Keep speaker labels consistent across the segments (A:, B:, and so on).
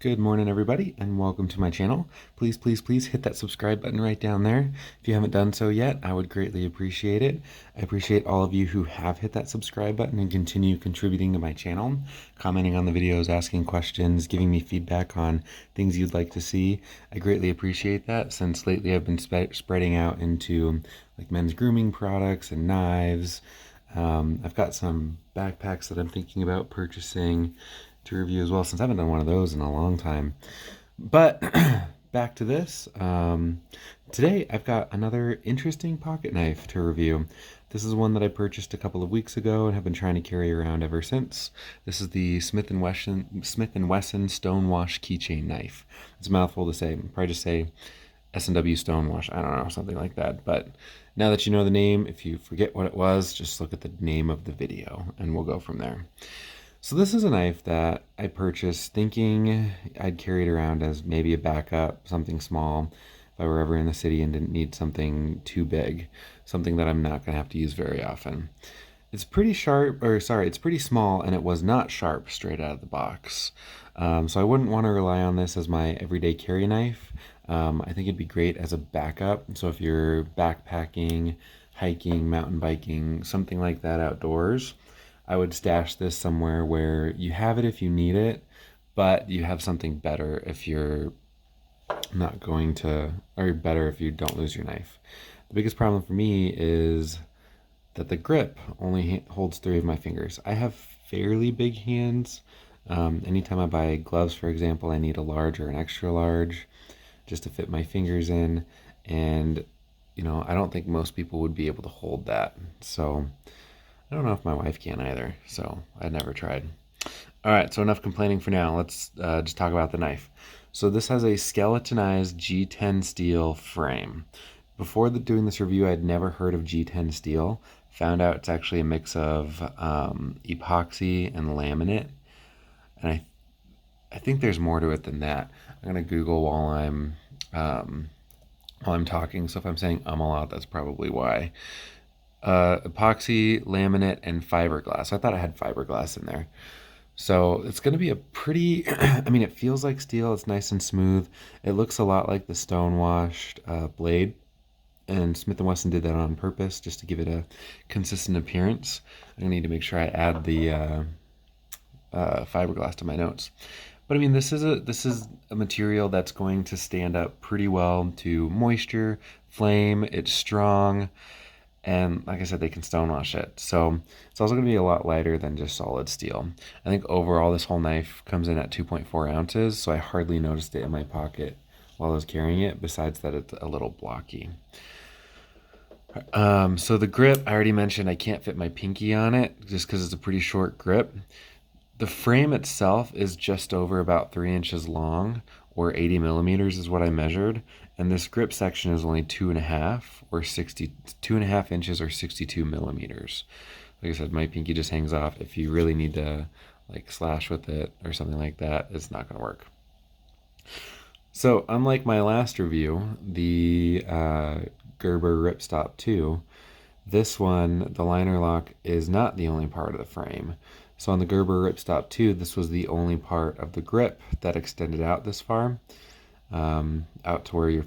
A: Good morning, everybody, and welcome to my channel. Please, please, please hit that subscribe button right down there. If you haven't done so yet, I would greatly appreciate it. I appreciate all of you who have hit that subscribe button and continue contributing to my channel, commenting on the videos, asking questions, giving me feedback on things you'd like to see. I greatly appreciate that, since lately I've been spreading out into like men's grooming products and knives. I've got some backpacks that I'm thinking about purchasing to review as well, since I haven't done one of those in a long time. But back to this. Today I've got another interesting pocket knife to review. This is one that I purchased a couple of weeks ago and have been trying to carry around ever since. This is the Smith & Wesson Stonewash Keychain knife. It's a mouthful to say. Probably just say S&W Stonewash. I don't know, something like that. But now that you know the name, if you forget what it was, just look at the name of the video and we'll go from there. So this is a knife that I purchased thinking I'd carry it around as maybe a backup, something small, if I were ever in the city and didn't need something too big, something that I'm not going to have to use very often. It's pretty sharp, it's pretty small, and it was not sharp straight out of the box. So I wouldn't want to rely on this as my everyday carry knife. I think it'd be great as a backup. So if you're backpacking, hiking, mountain biking, something like that outdoors, I would stash this somewhere where you have it if you need it, but you have something better if you're not going to, or better if you don't lose your knife. The biggest problem for me is that the grip only holds 3 of my fingers. I have fairly big hands. Anytime I buy gloves, for example, I need a large or an extra large just to fit my fingers in. And, I don't think most people would be able to hold that. So I don't know if my wife can either, so I never tried. All right, so enough complaining for now. Let's just talk about the knife. So this has a skeletonized G10 steel frame. Before doing this review, I'd never heard of G10 steel. Found out it's actually a mix of epoxy and laminate, and I think there's more to it than that. I'm gonna Google while I'm talking. So if I'm saying a lot, that's probably why. Epoxy, laminate, and fiberglass. I thought I had fiberglass in there. So it's going to be a pretty, I mean, it feels like steel. It's nice and smooth. It looks a lot like the Stonewash blade. And Smith & Wesson did that on purpose just to give it a consistent appearance. I'm going to need to make sure I add the fiberglass to my notes. But I mean, this is a material that's going to stand up pretty well to moisture, flame. It's strong. And like I said, they can stonewash it. So it's also going to be a lot lighter than just solid steel. I think overall this whole knife comes in at 2.4 ounces, so I hardly noticed it in my pocket while I was carrying it, besides that it's a little blocky. So the grip, I already mentioned I can't fit my pinky on it just because it's a pretty short grip. The frame itself is just over about 3 inches long, or 80 millimeters is what I measured. And this grip section is only 2.5 inches or 62 millimeters. Like I said, my pinky just hangs off. If you really need to like slash with it or something like that, it's not going to work. So unlike my last review, the Gerber Ripstop 2, this one, the liner lock, is not the only part of the frame. So on the Gerber Ripstop 2, this was the only part of the grip that extended out this far, out to where your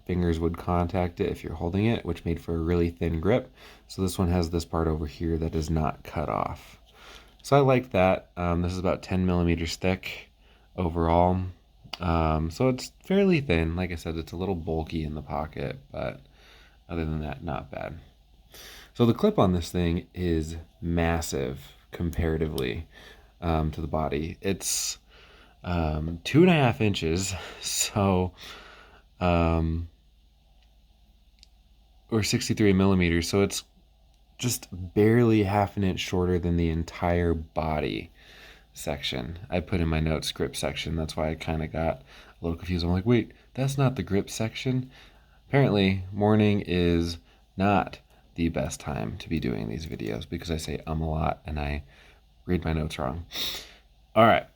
A: fingers would contact it if you're holding it, which made for a really thin grip. So this one has this part over here that is not cut off. So I like that. This is about 10 millimeters thick overall. So it's fairly thin. Like I said, it's a little bulky in the pocket, but other than that, not bad. So the clip on this thing is massive comparatively to the body. It's 2.5 inches, so or 63 millimeters, so it's just barely half an inch shorter than the entire body section. I put in my notes grip section. That's why I kind of got a little confused. I'm like, wait, that's not the grip section. Apparently morning is not the best time to be doing these videos because I say a lot and I read my notes wrong. All right,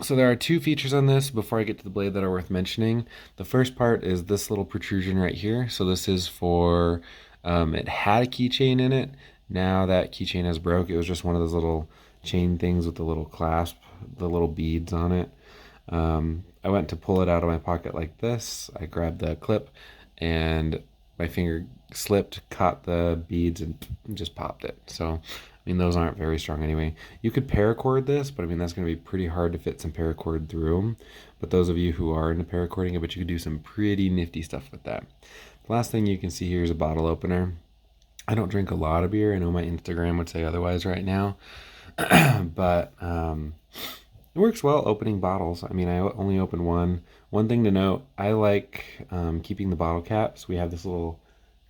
A: so there are 2 features on this before I get to the blade that are worth mentioning. The first part is this little protrusion right here. So this is for, it had a keychain in it. Now that keychain has broke. It was just one of those little chain things with the little clasp, the little beads on it. I went to pull it out of my pocket like this. I grabbed the clip and my finger slipped, caught the beads, and just popped it. So, I mean, those aren't very strong anyway. You could paracord this, but I mean, that's going to be pretty hard to fit some paracord through them. But those of you who are into paracording, I bet you could do some pretty nifty stuff with that. The last thing you can see here is a bottle opener. I don't drink a lot of beer. I know my Instagram would say otherwise right now. But it works well opening bottles. I mean, I only open one. One thing to note, I like keeping the bottle caps. We have this little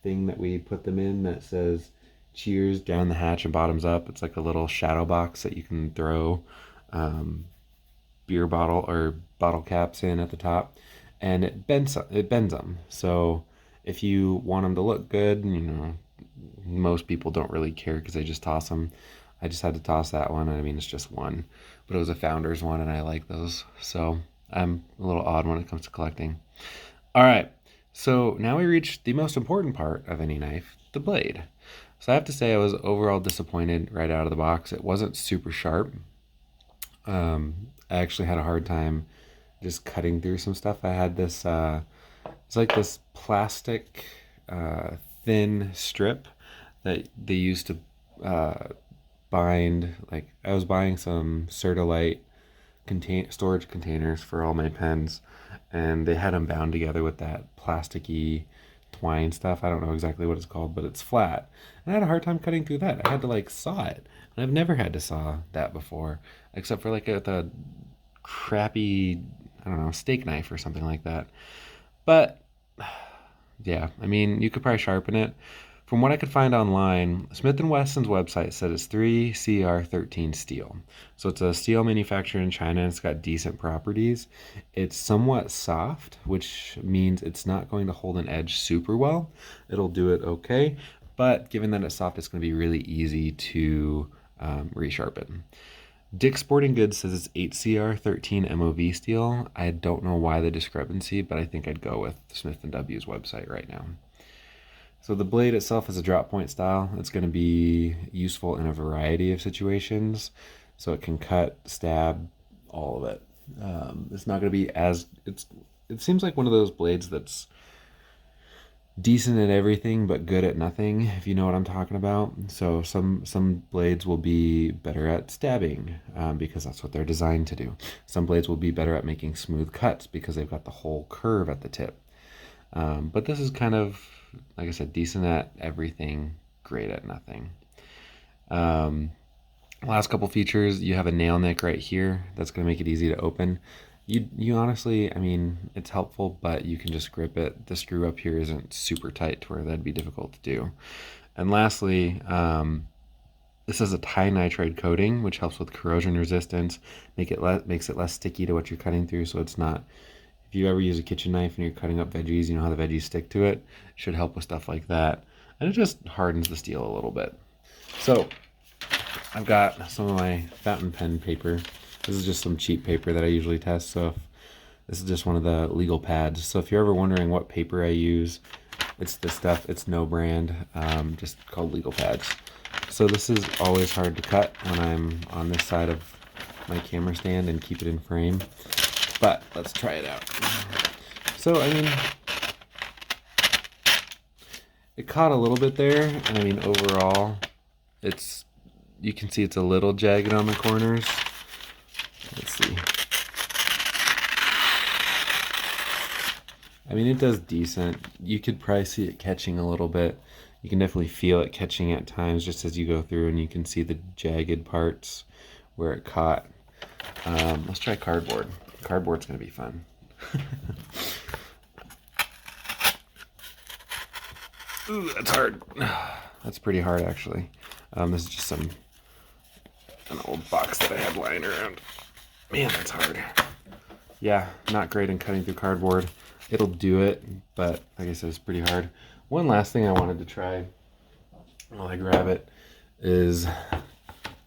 A: thing that we put them in that says cheers down the hatch and bottoms up. It's like a little shadow box that you can throw beer bottle or bottle caps in at the top, and it bends them. So if you want them to look good, you know, most people don't really care because they just toss them. I just had to toss that one. I mean, it's just one, but it was a Founders one, and I like those. So I'm a little odd when it comes to collecting. All right, so now we reached the most important part of any knife, the blade. So I have to say I was overall disappointed right out of the box. It wasn't super sharp. I actually had a hard time just cutting through some stuff. I had this, it's like this plastic thin strip that they used to bind, like I was buying some Certalite storage containers for all my pens, and they had them bound together with that plasticky twine stuff. I don't know exactly what it's called, but it's flat. And I had a hard time cutting through that. I had to like saw it. And I've never had to saw that before, except for like the crappy, I don't know, steak knife or something like that. But yeah, I mean, you could probably sharpen it. From what I could find online, Smith & Wesson's website said it's 3CR13 steel. So it's a steel manufactured in China, and it's got decent properties. It's somewhat soft, which means it's not going to hold an edge super well. It'll do it okay, but given that it's soft, it's going to be really easy to resharpen. Dick's Sporting Goods says it's 8CR13 MOV steel. I don't know why the discrepancy, but I think I'd go with Smith & W's website right now. So the blade itself is a drop point style. It's going to be useful in a variety of situations. So it can cut, stab, all of it. It's not going to be it seems like one of those blades that's decent at everything but good at nothing, if you know what I'm talking about. So some blades will be better at stabbing because that's what they're designed to do. Some blades will be better at making smooth cuts because they've got the whole curve at the tip. But this is kind of, like I said, decent at everything, great at nothing. Last couple features, you have a nail nick right here. That's going to make it easy to open. You honestly, I mean, it's helpful, but you can just grip it. The screw up here isn't super tight to where that'd be difficult to do. And lastly, this is a tinitride coating, which helps with corrosion resistance, makes it less sticky to what you're cutting through, so it's not. If you ever use a kitchen knife and you're cutting up veggies, you know how the veggies stick to it. It should help with stuff like that. And it just hardens the steel a little bit. So I've got some of my fountain pen paper. This is just some cheap paper that I usually test. So this is just one of the legal pads. So if you're ever wondering what paper I use, it's this stuff. It's no brand, just called legal pads. So this is always hard to cut when I'm on this side of my camera stand and keep it in frame. But let's try it out. So, I mean, it caught a little bit there, and I mean, overall, you can see it's a little jagged on the corners. Let's see. I mean, it does decent. You could probably see it catching a little bit. You can definitely feel it catching at times just as you go through, and you can see the jagged parts where it caught. Let's try cardboard. Cardboard's going to be fun. Ooh, that's hard. That's pretty hard, actually. This is just an old box that I had lying around. Man, that's hard. Yeah, not great in cutting through cardboard. It'll do it, but like I said, it's pretty hard. One last thing I wanted to try while I grab it is,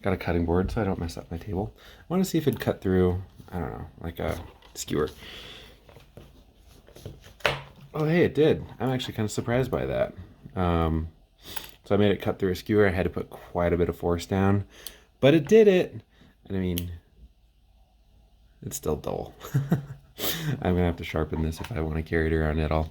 A: got a cutting board so I don't mess up my table. I want to see if it'd cut through, I don't know, like a skewer. Oh, hey, it did. I'm actually kind of surprised by that. So I made it cut through a skewer. I had to put quite a bit of force down, but it did it. And I mean, it's still dull. I'm gonna have to sharpen this if I want to carry it around at all.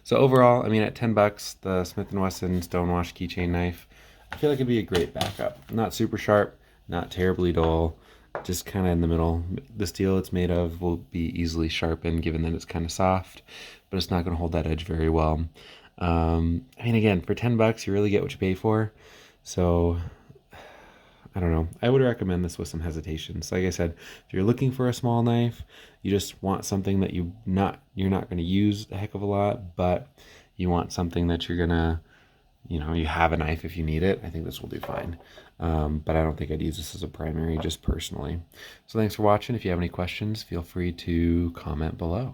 A: So overall, I mean, at $10, the Smith & Wesson Stonewash keychain knife, I feel like it'd be a great backup. Not super sharp, not terribly dull, just kind of in the middle. The steel it's made of will be easily sharpened given that it's kind of soft, but it's not going to hold that edge very well. I mean, again, for $10, you really get what you pay for. So I don't know. I would recommend this with some hesitations. Like I said, if you're looking for a small knife, you just want something that you're not going to use a heck of a lot, but you want something that you're gonna, you have a knife if you need it. I think this will do fine. But I don't think I'd use this as a primary, just personally. So thanks for watching. If you have any questions, feel free to comment below.